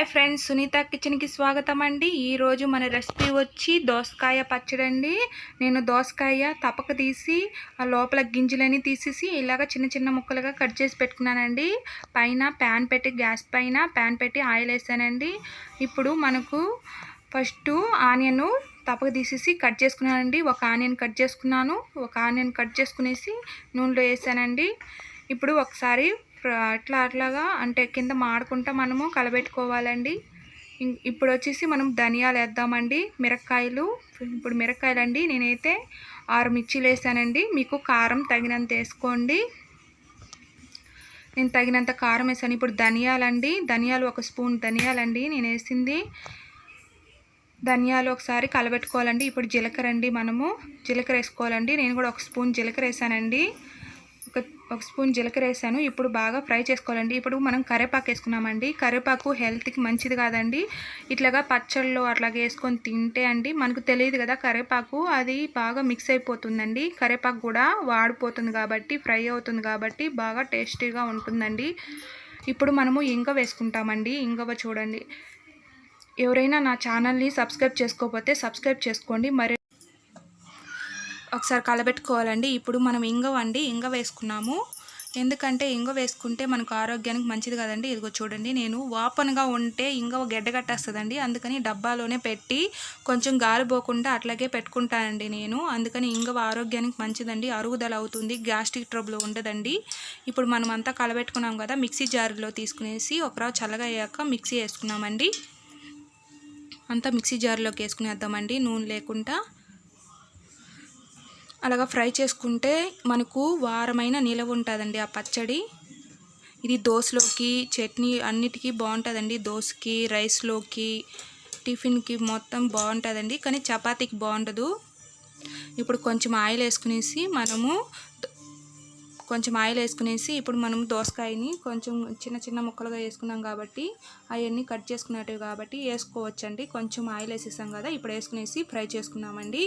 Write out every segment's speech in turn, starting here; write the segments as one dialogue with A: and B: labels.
A: Hi friends, Sunitha కిచెన్కి స్వాగతం అండి. ఈరోజు మన రెసిపీ వచ్చి దోసకాయ పచ్చడి అండి. నేను దోసకాయ తప్పక తీసి ఆ లోపల గింజలని తీసేసి ఇలాగ చిన్న చిన్న ముక్కలుగా కట్ చేసి పెట్టుకున్నానండి. పైన ప్యాన్ పెట్టి గ్యాస్ పైన ప్యాన్ పెట్టి ఆయిల్ వేసానండి. ఇప్పుడు మనకు ఫస్ట్ ఆనియన్ తప్పక తీసేసి కట్ చేసుకున్నానండి. ఒక ఆనియన్ కట్ చేసుకునేసి నూనెలో వేసానండి. ఇప్పుడు ఒకసారి అట్లాగా అంటే కింద మాడకుండా మనము కలబెట్టుకోవాలండి. ఇప్పుడు వచ్చేసి మనం ధనియాలు వేద్దామండి. ఇప్పుడు మిరపకాయలండి నేనైతే 6 మిర్చీలు వేసానండి. మీకు కారం తగినంత వేసుకోండి. నేను తగినంత కారం వేసాను. ఇప్పుడు ధనియాలు 1 స్పూన్ ధనియాలండి నేను వేసింది. ధనియాలు ఒకసారి కలబెట్టుకోవాలండి. ఇప్పుడు జీలకర్ర అండి, మనము జీలకర్ర వేసుకోవాలండి. నేను కూడా 1 స్పూన్ జీలకర్ర వేసానండి. ఒక స్పూన్ జీలకర్ర వేసాను. ఇప్పుడు బాగా ఫ్రై చేసుకోవాలండి. ఇప్పుడు మనం కరివేపాకు వేసుకున్నామండి. కరివేపాకు హెల్త్కి మంచిది కాదండి. ఇట్లాగా పచ్చళ్ళలో అట్లాగే వేసుకొని తింటే అండి మనకు తెలియదు కదా, కరివేపాకు అది బాగా మిక్స్ అయిపోతుందండి. కరివేపాకు కూడా వాడిపోతుంది కాబట్టి, ఫ్రై అవుతుంది కాబట్టి బాగా టేస్టీగా ఉంటుందండి. ఇప్పుడు మనము ఇంగువ వేసుకుంటామండి. ఇంగువ చూడండి, ఎవరైనా నా ఛానల్ని సబ్స్క్రైబ్ చేసుకోకపోతే సబ్స్క్రైబ్ చేసుకోండి. మరి ఒకసారి కలబెట్టుకోవాలండి. ఇప్పుడు మనం ఇంగువ వేసుకున్నాము. ఎందుకంటే ఇంగువ వేసుకుంటే మనకు ఆరోగ్యానికి మంచిది కదండి. ఇదిగో చూడండి, నేను వాపనగా ఉంటే ఇంగువ గడ్డగట్టేస్తుందండి. అందుకని డబ్బాలోనే పెట్టి కొంచెం గాలి పోకుండా అట్లాగే పెట్టుకుంటానండి నేను. అందుకని ఇంగువ ఆరోగ్యానికి మంచిదండి, అరుగుదల అవుతుంది, గ్యాస్ట్రిక్ ట్రబుల్ ఉండదండి. ఇప్పుడు మనం అంతా కలబెట్టుకున్నాం కదా, మిక్సీ జార్లో తీసుకునేసి ఒకరావు చల్లగా అయ్యాక మిక్సీ వేసుకున్నామండి. అంతా మిక్సీ జార్లోకి వేసుకునేద్దామండి నూనె లేకుండా. అలాగా ఫ్రై చేసుకుంటే మనకు వారమైన నిలవ ఉంటుందండి ఆ పచ్చడి. ఇది దోశలోకి, చట్నీ అన్నిటికీ బాగుంటుందండి. దోశకి, రైస్లోకి, టిఫిన్కి మొత్తం బాగుంటుందండి. కానీ చపాతీకి బాగుండదు. ఇప్పుడు కొంచెం ఆయిల్ వేసుకునేసి ఇప్పుడు మనం దోసకాయని కొంచెం చిన్న చిన్న ముక్కలుగా వేసుకున్నాం కాబట్టి, అవన్నీ కట్ చేసుకున్నట్టు కాబట్టి వేసుకోవచ్చండి. కొంచెం ఆయిల్ వేసేసాం కదా, ఇప్పుడు వేసుకునేసి ఫ్రై చేసుకున్నామండి.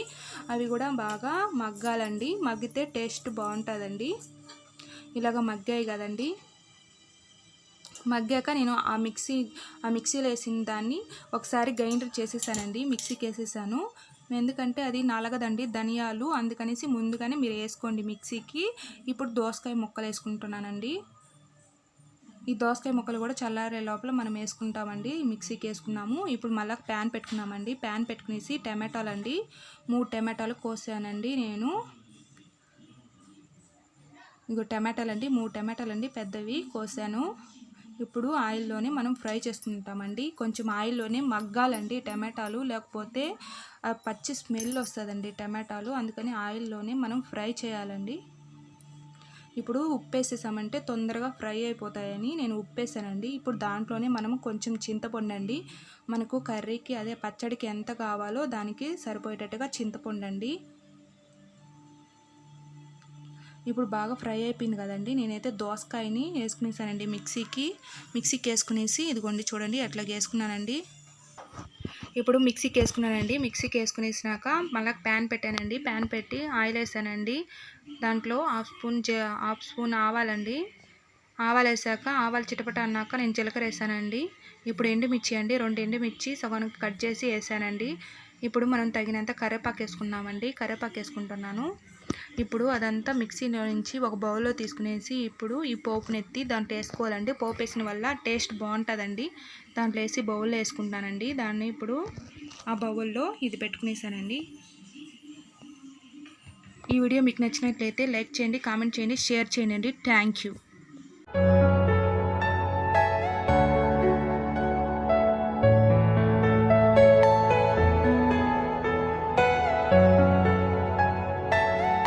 A: అవి కూడా బాగా మగ్గాలండి. మగ్గితే టేస్ట్ బాగుంటుందండి. ఇలాగ మగ్గాయి కదండి. మగ్గాక నేను ఆ మిక్సీలో వేసిన దాన్ని ఒకసారి గ్రైండర్ చేసేసానండి. మిక్సీకి వేసేసాను. ఎందుకంటే అది నలగదండి ధనియాలు, అందుకనేసి ముందుగానే మీరు వేసుకోండి మిక్సీకి. ఇప్పుడు దోసకాయ ముక్కలు వేసుకుంటున్నానండి. ఈ దోసకాయ ముక్కలు కూడా చల్లారే లోపల మనం వేసుకుంటామండి. మిక్సీకి వేసుకున్నాము. ఇప్పుడు మళ్ళీ ప్యాన్ పెట్టుకున్నామండి. ప్యాన్ పెట్టుకునేసి టమాటాలండి 3 టమాటాలు కోసానండి నేను. ఇగో టమాటాలండి 3 టమాటాలండి పెద్దవి కోసాను. ఇప్పుడు ఆయిల్లోనే మనం ఫ్రై చేసుకుంటామండి. కొంచెం ఆయిల్లోనే మగ్గాలండి టమాటాలు, లేకపోతే పచ్చి స్మెల్ వస్తుందండి టమాటాలు. అందుకని ఆయిల్లోనే మనం ఫ్రై చేయాలండి. ఇప్పుడు ఉప్పు వేసేసామంటే తొందరగా ఫ్రై అయిపోతాయని నేను ఉప్పు వేసానండి. ఇప్పుడు దాంట్లోనే మనం కొంచెం చింతపండు అండి, మనకు కర్రీకి అదే పచ్చడికి ఎంత కావాలో దానికి సరిపోయేటట్టుగా చింతపండు అండి. ఇప్పుడు బాగా ఫ్రై అయిపోయింది కదండి. నేనైతే దోసకాయని వేసుకునేసానండి మిక్సీకి వేసుకునేసి, ఇదిగోండి చూడండి అట్లా వేసుకున్నానండి. ఇప్పుడు మిక్సీకి వేసుకునేసినాక మళ్ళీ ప్యాన్ పెట్టానండి. ప్యాన్ పెట్టి ఆయిల్ వేసానండి. దాంట్లో హాఫ్ స్పూన్ ఆవాలండి. ఆవాలు వేసాక ఆవాలు చిటపట అన్నాక నేను జీలకర్ర వేసానండి. ఇప్పుడు ఎండుమిర్చి అండి, 2 ఎండుమిర్చి సగం కట్ చేసి వేసానండి. ఇప్పుడు మనం తగినంత కరివేపాకు వేసుకుంటున్నాను. ఇప్పుడు అదంతా మిక్సీలో నుంచి ఒక బౌల్లో తీసుకునేసి ఇప్పుడు ఈ పోపుని ఎత్తి దాంట్లో వేసుకోవాలండి. పోపు వేసిన వల్ల టేస్ట్ బాగుంటుందండి. దాంట్లో వేసి బౌల్లో వేసుకుంటానండి. దాన్ని ఇప్పుడు ఆ బౌల్లో ఇది పెట్టుకునేసానండి. ఈ వీడియో మీకు నచ్చినట్లయితే లైక్ చేయండి, కామెంట్ చేయండి, షేర్ చేయండి. Thank you.